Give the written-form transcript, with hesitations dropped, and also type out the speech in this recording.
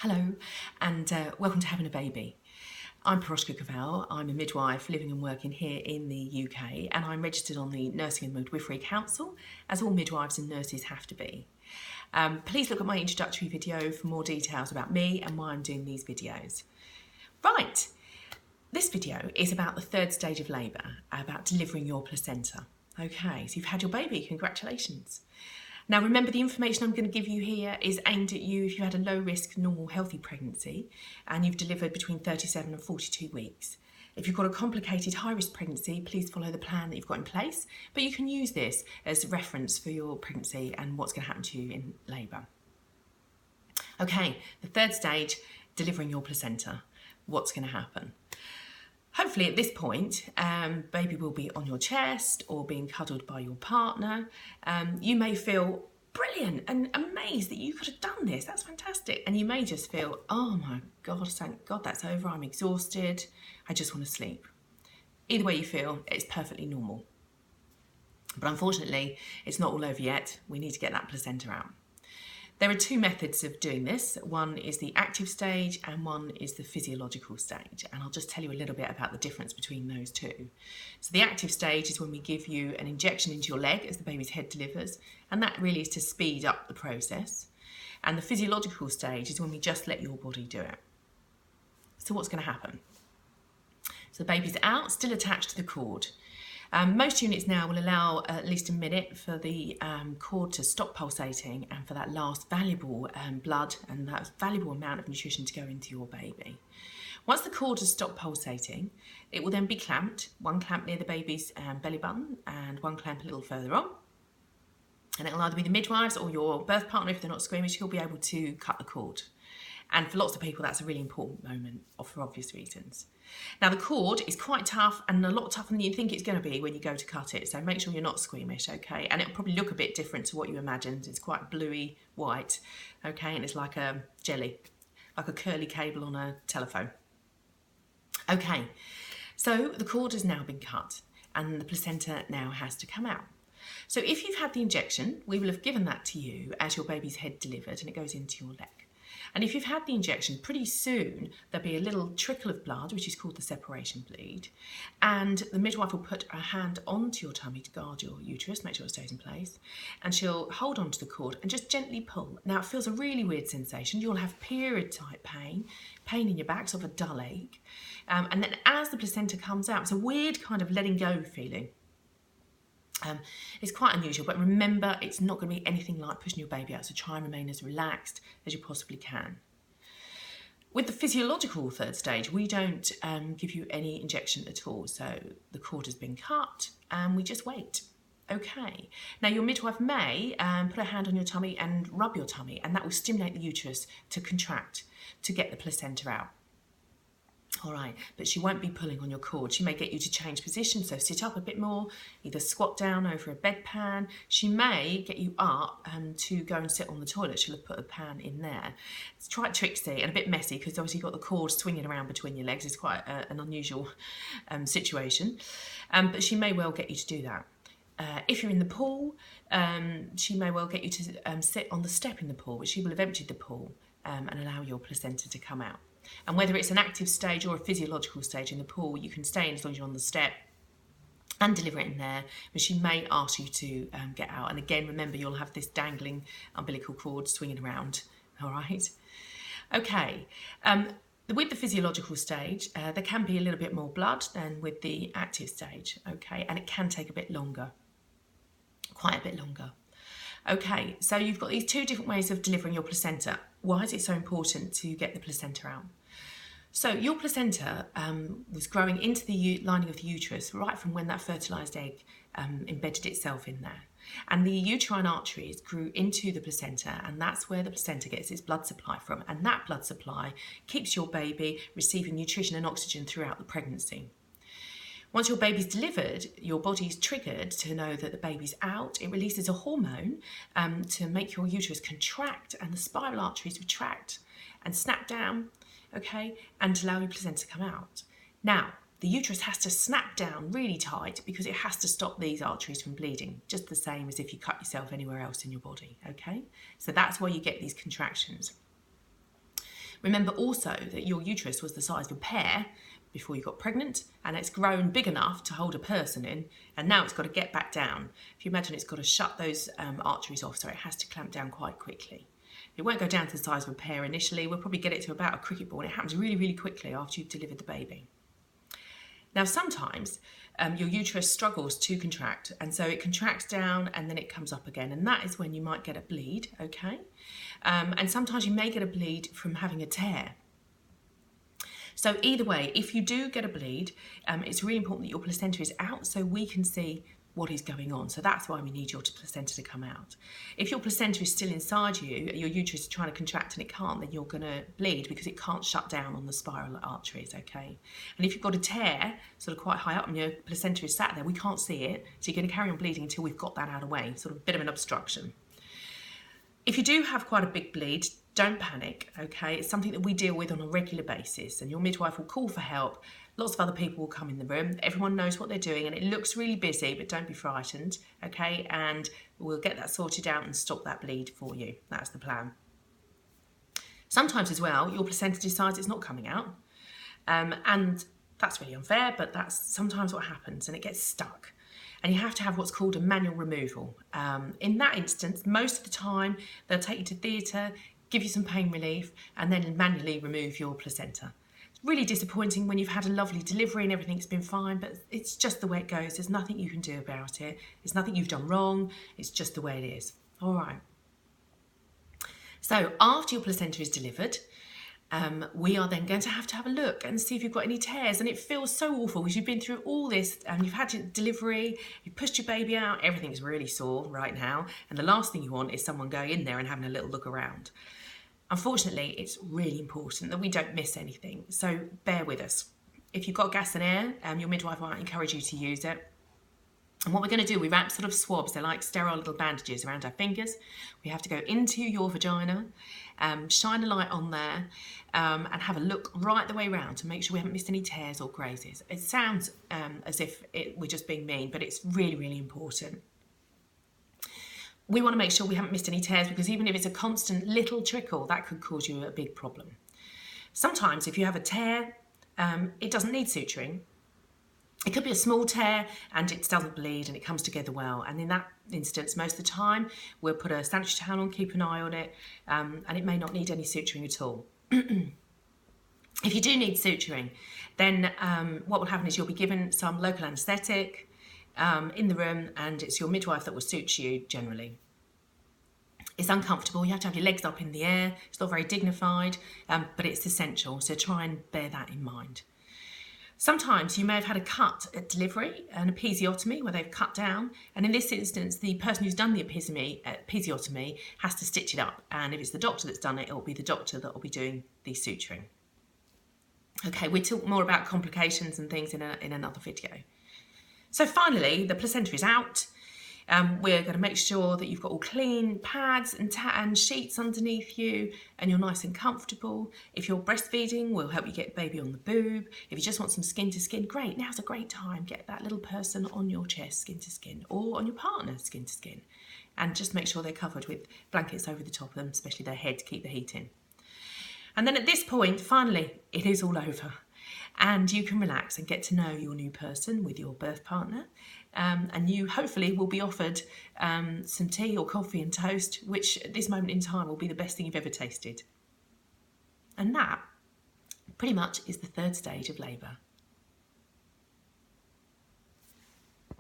Hello and welcome to Having a Baby. I'm Paroshka Cavell. I'm a midwife living and working here in the UK, and I'm registered on the Nursing and Midwifery Council, as all midwives and nurses have to be. Please look at my introductory video for more details about me and why I'm doing these videos. Right, this video is about the third stage of labour, about delivering your placenta. Okay, so you've had your baby, congratulations. Now remember, the information I'm going to give you here is aimed at you if you had a low risk, normal, healthy pregnancy and you've delivered between 37 and 42 weeks. If you've got a complicated high risk pregnancy, please follow the plan that you've got in place, but you can use this as reference for your pregnancy and what's going to happen to you in labour. Okay, the third stage, delivering your placenta. What's going to happen? Hopefully at this point, baby will be on your chest or being cuddled by your partner. You may feel brilliant and amazed that you could have done this. That's fantastic. And you may just feel, oh my God, thank God that's over. I'm exhausted. I just want to sleep. Either way you feel, it's perfectly normal. But unfortunately, it's not all over yet. We need to get that placenta out. There are two methods of doing this. One is the active stage and one is the physiological stage. And I'll just tell you a little bit about the difference between those two. So the active stage is when we give you an injection into your leg as the baby's head delivers, and that really is to speed up the process. And the physiological stage is when we just let your body do it. So what's going to happen? So the baby's out, still attached to the cord. Most units now will allow at least a minute for the cord to stop pulsating and for that last valuable blood and that valuable amount of nutrition to go into your baby. Once the cord has stopped pulsating, it will then be clamped, one clamp near the baby's belly button and one clamp a little further on. And it'll either be the midwives or your birth partner, if they're not squeamish, who'll be able to cut the cord. And for lots of people, that's a really important moment for obvious reasons. Now, the cord is quite tough and a lot tougher than you think it's going to be when you go to cut it. So make sure you're not squeamish, okay? And it'll probably look a bit different to what you imagined. It's quite bluey white, okay? And it's like a jelly, like a curly cable on a telephone. Okay, so the cord has now been cut and the placenta now has to come out. So if you've had the injection, we will have given that to you as your baby's head delivered and it goes into your leg. And if you've had the injection, pretty soon there'll be a little trickle of blood, which is called the separation bleed, and the midwife will put her hand onto your tummy to guard your uterus, make sure it stays in place, and she'll hold onto the cord and just gently pull. Now, it feels a really weird sensation. You'll have period-type pain in your back, sort of a dull ache, and then as the placenta comes out, it's a weird kind of letting go feeling. It's quite unusual, but remember, it's not going to be anything like pushing your baby out, so try and remain as relaxed as you possibly can. With the physiological third stage, we don't give you any injection at all, so the cord has been cut and we just wait. Okay, now your midwife may put her hand on your tummy and rub your tummy, and that will stimulate the uterus to contract to get the placenta out. All right, but she won't be pulling on your cord. She may get you to change position, so sit up a bit more, either squat down over a bedpan. She may get you up to go and sit on the toilet. She'll have put a pan in there. It's quite tricksy and a bit messy because obviously you've got the cord swinging around between your legs. It's quite an unusual situation, but she may well get you to do that. If you're in the pool, she may well get you to sit on the step in the pool, which she will have emptied the pool and allow your placenta to come out. And whether it's an active stage or a physiological stage in the pool, you can stay in as long as you're on the step and deliver it in there, but she may ask you to get out. And again, remember, you'll have this dangling umbilical cord swinging around, all right? Okay, with the physiological stage, there can be a little bit more blood than with the active stage, okay? And it can take a bit longer, quite a bit longer. Okay, so you've got these two different ways of delivering your placenta. Why is it so important to get the placenta out? So your placenta was growing into the lining of the uterus right from when that fertilised egg embedded itself in there. And the uterine arteries grew into the placenta, and that's where the placenta gets its blood supply from. And that blood supply keeps your baby receiving nutrition and oxygen throughout the pregnancy. Once your baby's delivered, your body's triggered to know that the baby's out. It releases a hormone to make your uterus contract and the spiral arteries retract and snap down, okay, and allow your placenta to come out. Now, the uterus has to snap down really tight because it has to stop these arteries from bleeding, just the same as if you cut yourself anywhere else in your body, okay? So that's why you get these contractions. Remember also that your uterus was the size of a pear before you got pregnant, and it's grown big enough to hold a person in, and now it's got to get back down. If you imagine, it's got to shut those arteries off, so it has to clamp down quite quickly. It won't go down to the size of a pear initially. We'll probably get it to about a cricket ball, and it happens really, really quickly after you've delivered the baby. Now, sometimes your uterus struggles to contract, and so it contracts down and then it comes up again, and that is when you might get a bleed, okay? And sometimes you may get a bleed from having a tear. So either way, if you do get a bleed, it's really important that your placenta is out so we can see what is going on. So that's why we need your placenta to come out. If your placenta is still inside you, your uterus is trying to contract and it can't, then you're going to bleed because it can't shut down on the spiral arteries, okay? And if you've got a tear sort of quite high up and your placenta is sat there, we can't see it, so you're going to carry on bleeding until we've got that out of the way, sort of a bit of an obstruction. If you do have quite a big bleed, don't panic, okay? It's something that we deal with on a regular basis, and your midwife will call for help. Lots of other people will come in the room. Everyone knows what they're doing, and it looks really busy, but don't be frightened, okay? And we'll get that sorted out and stop that bleed for you. That's the plan. Sometimes as well, your placenta decides it's not coming out, and that's really unfair, but that's sometimes what happens, and it gets stuck. And you have to have what's called a manual removal. In that instance, most of the time, they'll take you to theatre, give you some pain relief, and then manually remove your placenta. It's really disappointing when you've had a lovely delivery and everything's been fine, but it's just the way it goes. There's nothing you can do about it. It's nothing you've done wrong. It's just the way it is. All right. So after your placenta is delivered, we are then going to have a look and see if you've got any tears. And it feels so awful because you've been through all this and you've had your delivery, you've pushed your baby out, everything's really sore right now. And the last thing you want is someone going in there and having a little look around. Unfortunately, it's really important that we don't miss anything. So bear with us. If you've got gas and air, your midwife might encourage you to use it. And what we're going to do, we wrap sort of swabs, they're like sterile little bandages around our fingers. We have to go into your vagina, shine a light on there, and have a look right the way around to make sure we haven't missed any tears or grazes. It sounds as if we're just being mean, but it's really, really important. We want to make sure we haven't missed any tears because even if it's a constant little trickle, that could cause you a big problem. Sometimes if you have a tear, it doesn't need suturing. It could be a small tear and it doesn't bleed and it comes together well. And in that instance, most of the time, we'll put a sanitary towel on, keep an eye on it, and it may not need any suturing at all. If you do need suturing, then what will happen is you'll be given some local anaesthetic in the room, and it's your midwife that will suture you generally. It's uncomfortable, you have to have your legs up in the air, it's not very dignified, but it's essential, so try and bear that in mind. Sometimes you may have had a cut at delivery, an episiotomy where they've cut down, and in this instance the person who's done the episiotomy has to stitch it up, and if it's the doctor that's done it, it'll be the doctor that will be doing the suturing. Okay, we'll talk more about complications and things in another video. So finally, the placenta is out. We're going to make sure that you've got all clean pads and sheets underneath you and you're nice and comfortable. If you're breastfeeding, we'll help you get baby on the boob. If you just want some skin to skin, great, now's a great time. Get that little person on your chest, skin to skin, or on your partner, skin to skin. And just make sure they're covered with blankets over the top of them, especially their head to keep the heat in. And then at this point, finally, it is all over. And you can relax and get to know your new person with your birth partner. And you hopefully will be offered some tea or coffee and toast, which at this moment in time will be the best thing you've ever tasted. And that pretty much is the third stage of labour.